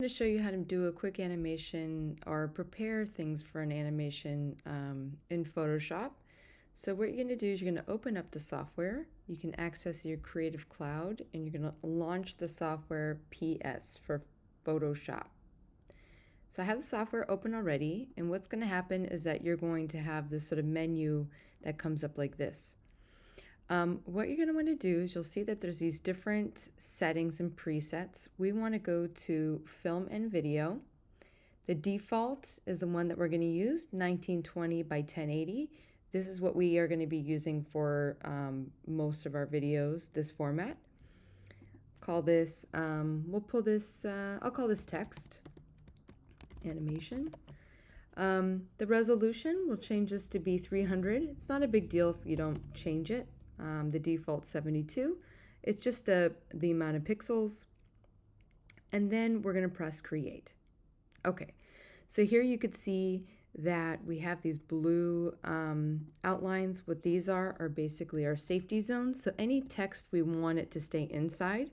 to show you how to do a quick animation or prepare things for an animation in Photoshop. So what you're going to do is you're going to open up the software. You can access your Creative Cloud and you're going to launch the software PS for Photoshop. So I have the software open already, and what's going to happen is that you're going to have this sort of menu that comes up like this. What you're going to want to do is you'll see that there's these different settings and presets. We want to go to film and video. The default is the one that we're going to use, 1920 by 1080. This is what we are going to be using for most of our videos, this format. Call this, we'll pull this, I'll call this text animation. The resolution, we'll change this to be 300. It's not a big deal if you don't change it. The default 72. It's just the amount of pixels. And then we're going to press create. Okay, so here you could see that we have these blue outlines. What these are basically our safety zones. So any text we want it to stay inside.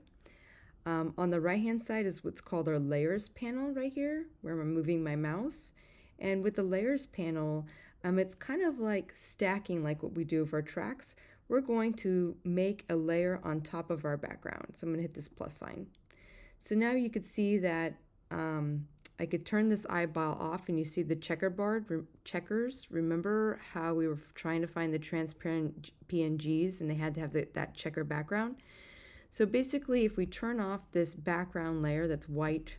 On the right hand side is what's called our layers panel right here, where I'm moving my mouse. And with the layers panel, it's kind of like stacking, like what we do with our tracks. We're going to make a layer on top of our background. So I'm going to hit this plus sign. So now you could see that I could turn this eyeball off and you see the checkerboard checkers. Remember how we were trying to find the transparent PNGs and they had to have that checker background? So basically, if we turn off this background layer that's white,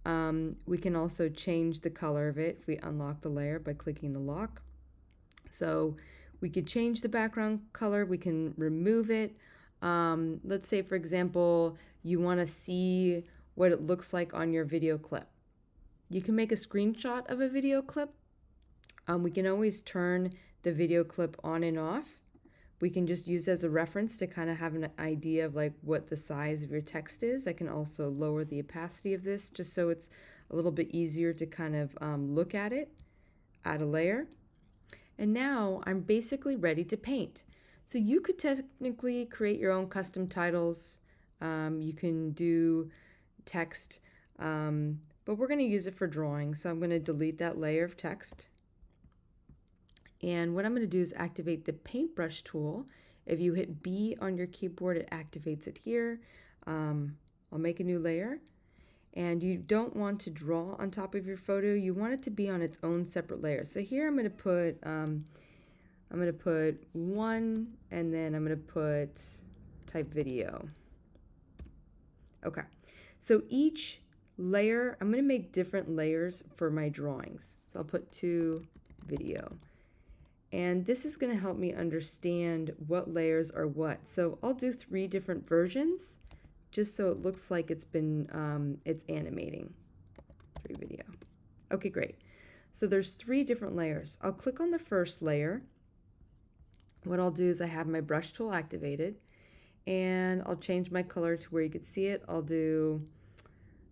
we can also change the color of it if we unlock the layer by clicking the lock. So we could change the background color, we can remove it. Let's say, for example, you want to see what it looks like on your video clip. You can make a screenshot of a video clip. We can always turn the video clip on and off. We can just use it as a reference to kind of have an idea of like what the size of your text is. I can also lower the opacity of this just so it's a little bit easier to kind of look at it, add a layer. And now I'm basically ready to paint. So you could technically create your own custom titles. You can do text, but we're going to use it for drawing. So I'm going to delete that layer of text. And what I'm going to do is activate the paintbrush tool. If you hit B on your keyboard, it activates it here. I'll make a new layer. And you don't want to draw on top of your photo. You want it to be on its own separate layer. So here I'm going to put one, and then I'm going to put type video. Okay. So each layer, I'm going to make different layers for my drawings. So I'll put 2 video. And this is going to help me understand what layers are what. So I'll do 3 different versions just so it looks like it's been, it's animating. 3 video. Okay, great. So there's 3 different layers. I'll click on the first layer. What I'll do is I have my brush tool activated and I'll change my color to where you can see it. I'll do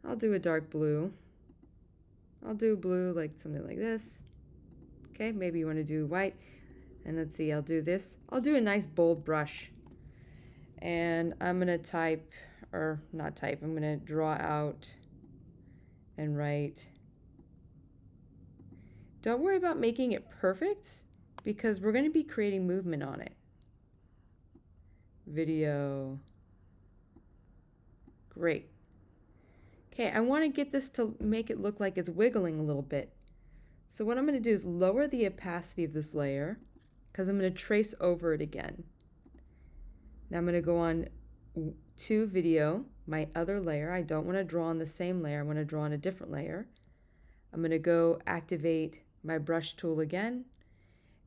a dark blue. I'll do blue like something like this. Okay, maybe you want to do white. And let's see, I'll do this. I'll do a nice bold brush. And I'm going to type, or not type, I'm going to draw out and write. Don't worry about making it perfect because we're going to be creating movement on it. Video. Great. Okay, I want to get this to make it look like it's wiggling a little bit. So what I'm going to do is lower the opacity of this layer because I'm going to trace over it again. Now I'm going to go on to video, my other layer. I don't want to draw on the same layer. I want to draw on a different layer. I'm going to go activate my brush tool again.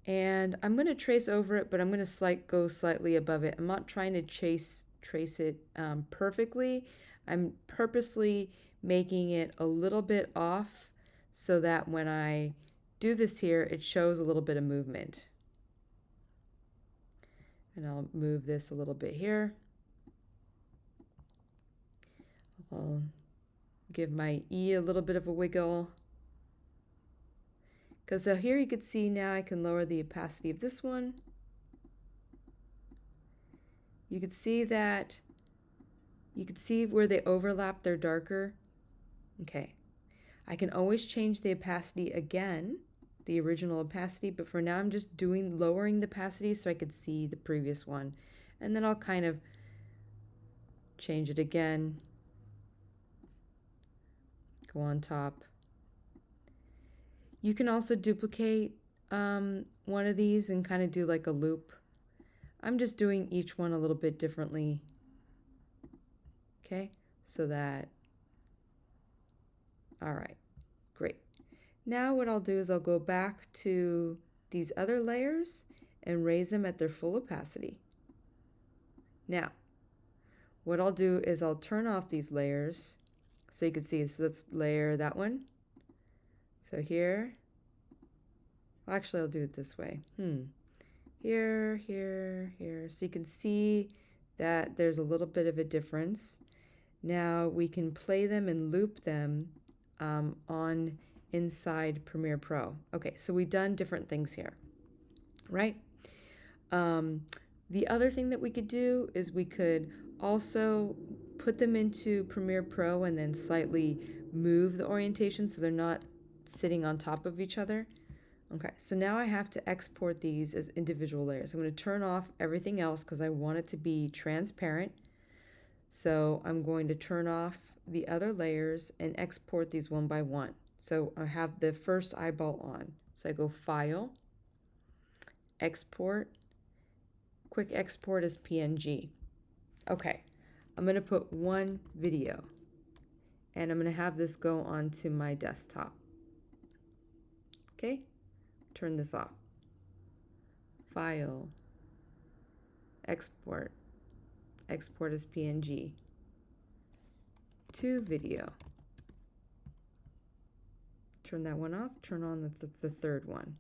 And I'm going to trace over it, but I'm going to go slightly above it. I'm not trying to trace it perfectly. I'm purposely making it a little bit off so that when I do this here, it shows a little bit of movement. And I'll move this a little bit here. I'll give my E a little bit of a wiggle. Because so here you can see now I can lower the opacity of this one. You can see that, you can see where they overlap, they're darker. Okay, I can always change the opacity again, the original opacity, but for now I'm just lowering the opacity so I could see the previous one. And then I'll kind of change it again, go on top. You can also duplicate one of these and kind of do like a loop. I'm just doing each one a little bit differently. Okay, so that, all right, great. Now what I'll do is I'll go back to these other layers and raise them at their full opacity. Now, what I'll do is I'll turn off these layers so you can see. So let's layer that one. So here, well, actually I'll do it this way. Here, here, here. So you can see that there's a little bit of a difference. Now we can play them and loop them on inside Premiere Pro. Okay, so we've done different things here, right? The other thing that we could do is we could also put them into Premiere Pro and then slightly move the orientation so they're not sitting on top of each other. Okay, so now I have to export these as individual layers. I'm going to turn off everything else because I want it to be transparent. So I'm going to turn off the other layers and export these one by one. So I have the first eyeball on. So I go File, Export, Quick Export as PNG. Okay, I'm going to put one video and I'm going to have this go onto my desktop. Okay, turn this off. File, Export, Export as PNG. To video. Turn that one off, turn on the third one.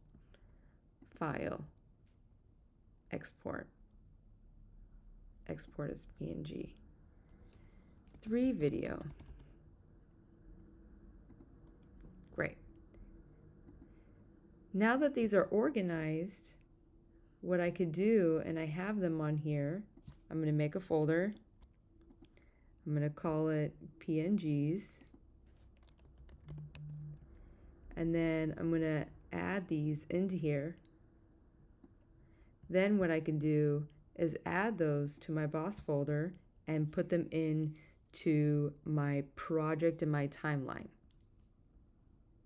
File, Export, Export as PNG. 3 video. Great. Now that these are organized, what I could do, and I have them on here, I'm going to make a folder. I'm going to call it PNGs. And then I'm going to add these into here. Then what I can do is add those to my boss folder and put them in to my project and my timeline.